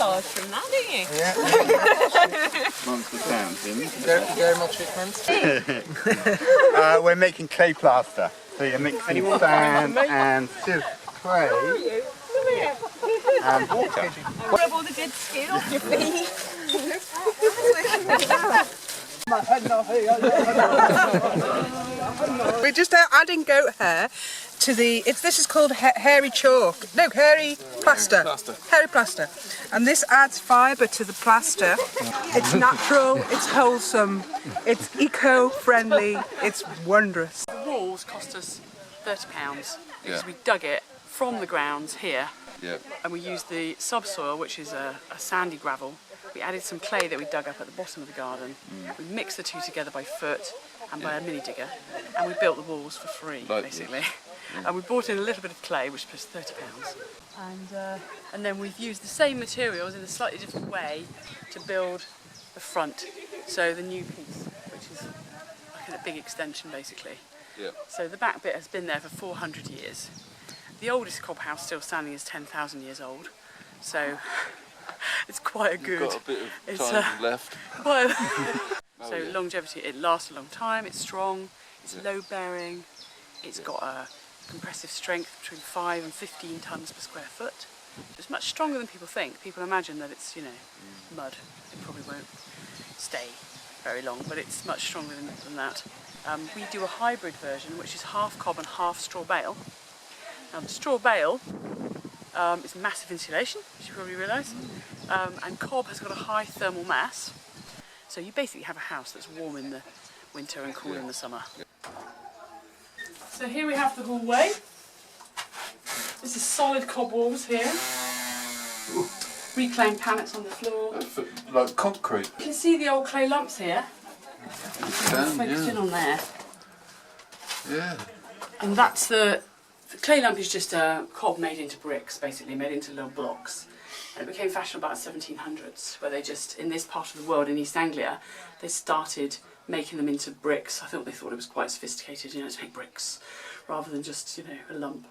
plastering that, don't you? Yeah. Once the sound's in. Dermal treatment. We're making clay plaster. So you're mixing sand and stiff clay and water. Rub all the dead skin off your feet. We're just adding goat hair to the. This is called hairy chalk. No, hairy plaster. Hairy plaster. And this adds fibre to the plaster. It's natural. It's wholesome. It's eco-friendly. It's wondrous. The walls cost us £30 because we dug it from the grounds here. Yeah. And we used the subsoil, which is a sandy gravel. We added some clay that we dug up at the bottom of the garden. We mixed the two together by foot and by a mini digger, and we built the walls for free, basically. And we brought in a little bit of clay, which was £30. And then we've used the same materials in a slightly different way to build the front. So the new piece, which is like a big extension, basically. Yeah. So the back bit has been there for 400 years. The oldest cob house still standing is 10,000 years old, so it's quite a good. You've got a bit of time left. So longevity, it lasts a long time. It's strong. It's load bearing. It's got a compressive strength between 5 and 15 tons per square foot. It's much stronger than people think. People imagine that it's mud. It probably won't stay very long, but it's much stronger than that. We do a hybrid version, which is half cob and half straw bale. Now the straw bale is massive insulation, as you probably realise, and cob has got a high thermal mass, so you basically have a house that's warm in the winter and cool in the summer. So here we have the hallway. This is solid cob walls here. Reclaimed pallets on the floor. Like concrete. You can see the old clay lumps here. Focused in on there. Yeah. And that's the clay lump is just a cob made into bricks, basically, made into little blocks. And it became fashionable about the 1700s, where they just, in this part of the world, in East Anglia, they started making them into bricks. I think they thought it was quite sophisticated, to make bricks, rather than just, a lump.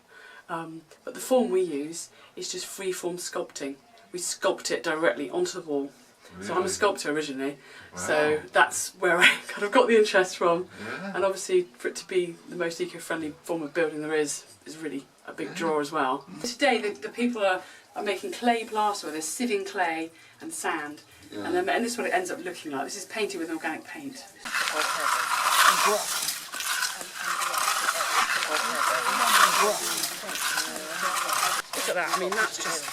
But the form we use is just free-form sculpting. We sculpt it directly onto the wall. Really? So I'm a sculptor originally, so that's where I kind of got the interest from. Yeah. And obviously, for it to be the most eco-friendly form of building there is really a big draw as well. Today, the people are making clay plaster where they're sieving clay and sand, and this is what it ends up looking like. This is painted with organic paint. Look at that, I mean that's just...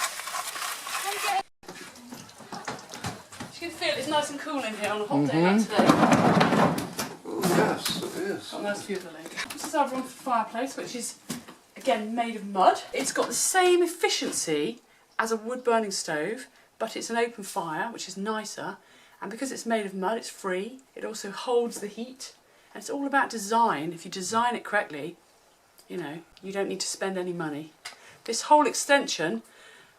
You can feel it's nice and cool in here on a hot day like today. Oh yes, it is. Got a nice view of the lake. This is our room fireplace, which is again made of mud. It's got the same efficiency as a wood burning stove, but it's an open fire, which is nicer. And because it's made of mud, it's free. It also holds the heat. And it's all about design. If you design it correctly, you don't need to spend any money. This whole extension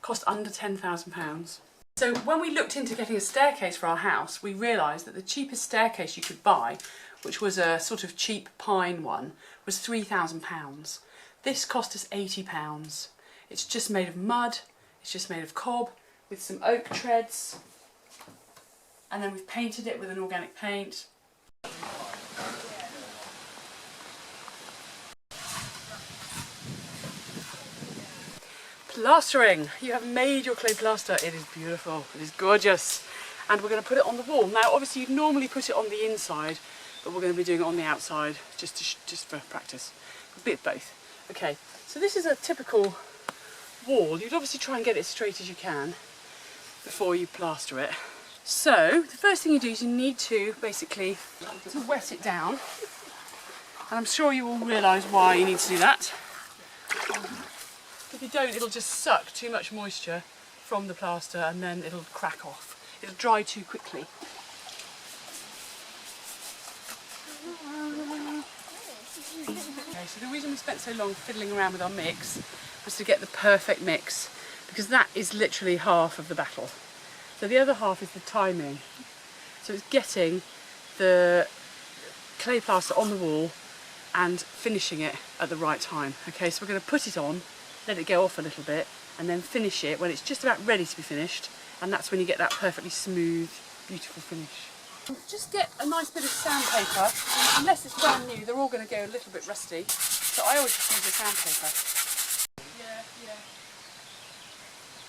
cost under £10,000. So when we looked into getting a staircase for our house, we realised that the cheapest staircase you could buy, which was a sort of cheap pine one, was £3,000. This cost us £80. It's just made of mud, it's just made of cob, with some oak treads, and then we've painted it with an organic paint. Plastering. You have made your clay plaster. It is beautiful. It is gorgeous. And we're going to put it on the wall. Now, obviously, you'd normally put it on the inside, but we're going to be doing it on the outside just for practice. A bit of both. Okay. So this is a typical wall. You'd obviously try and get it as straight as you can before you plaster it. So the first thing you do is you need to basically wet it down. And I'm sure you will realise why you need to do that. If you don't, it'll just suck too much moisture from the plaster and then it'll crack off. It'll dry too quickly. Okay, so the reason we spent so long fiddling around with our mix was to get the perfect mix, because that is literally half of the battle. So the other half is the timing. So it's getting the clay plaster on the wall and finishing it at the right time. Okay, so we're going to put it on, let it go off a little bit, and then finish it when it's just about ready to be finished, and that's when you get that perfectly smooth, beautiful finish. Just get a nice bit of sandpaper. Unless it's brand new, they're all going to go a little bit rusty, so I always just use the sandpaper.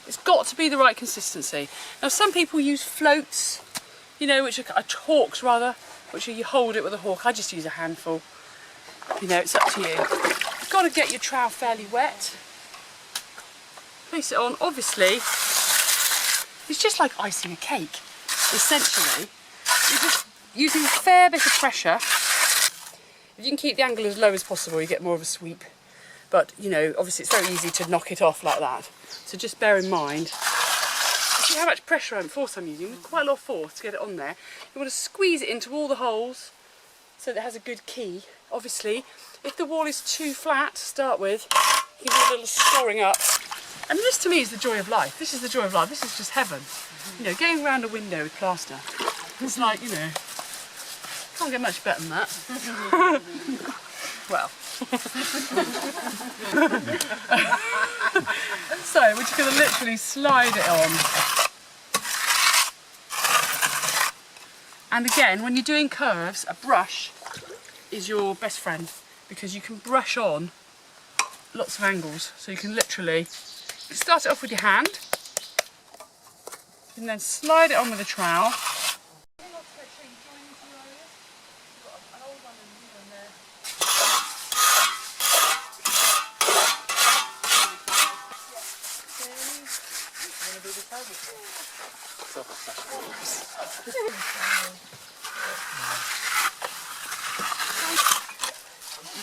It's got to be the right consistency. Now some people use floats, you know, which are hawks rather, which are you hold it with a hawk. I just use a handful. You know, it's up to you. You've got to get your trowel fairly wet. Place it on. Obviously, it's just like icing a cake, essentially. You're just using a fair bit of pressure. If you can keep the angle as low as possible, you get more of a sweep. But, you know, obviously it's very easy to knock it off like that. So just bear in mind. See how much pressure and force I'm using? Quite a lot of force to get it on there. You want to squeeze it into all the holes so that it has a good key. Obviously, if the wall is too flat to start with, you can do a little scoring up. And this to me is the joy of life. This is the joy of life. This is just heaven. You know, going around a window with plaster. It's like, you know, can't get much better than that. Well. So we're just going to literally slide it on. And again, when you're doing curves, a brush is your best friend because you can brush on lots of angles. So you can literally start it off with your hand and then slide it on with a trowel.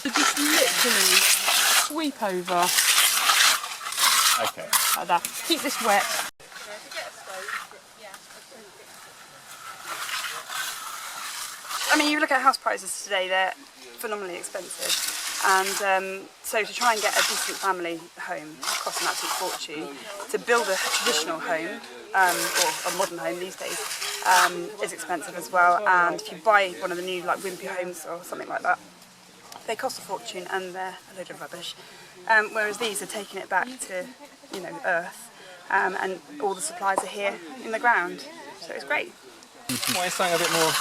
So just literally sweep over. Okay. Like that. Keep this wet. I mean, you look at house prices today, they're phenomenally expensive. And so to try and get a decent family home costs an absolute fortune. To build a traditional home, or a modern home these days, is expensive as well. And if you buy one of the new like Wimpy homes or something like that, they cost a fortune and they're a load of rubbish. Whereas these are taking it back to, you know, earth, and all the supplies are here in the ground. So it's great. Wanted something a bit more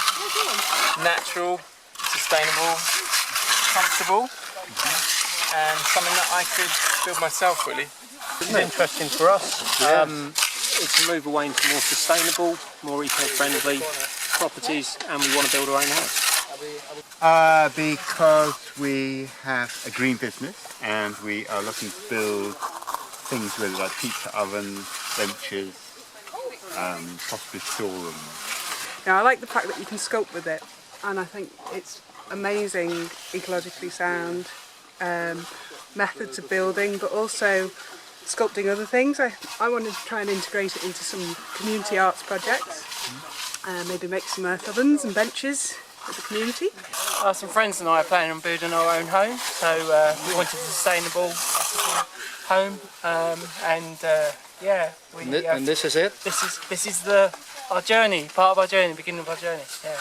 natural, sustainable, comfortable, and something that I could build myself, really. This is interesting for us. It's a move away into more sustainable, more eco-friendly properties, and we want to build our own house. Because we have a green business and we are looking to build things really like pizza ovens, benches, possibly storeroom. Now, I like the fact that you can sculpt with it, and I think it's amazing, ecologically sound methods of building, but also sculpting other things. I wanted to try and integrate it into some community arts projects, maybe make some earth ovens and benches with the community. Some friends and I are planning on building our own home, so we wanted a sustainable home, And this is it? This is our journey, part of our journey, beginning of our journey. Yeah.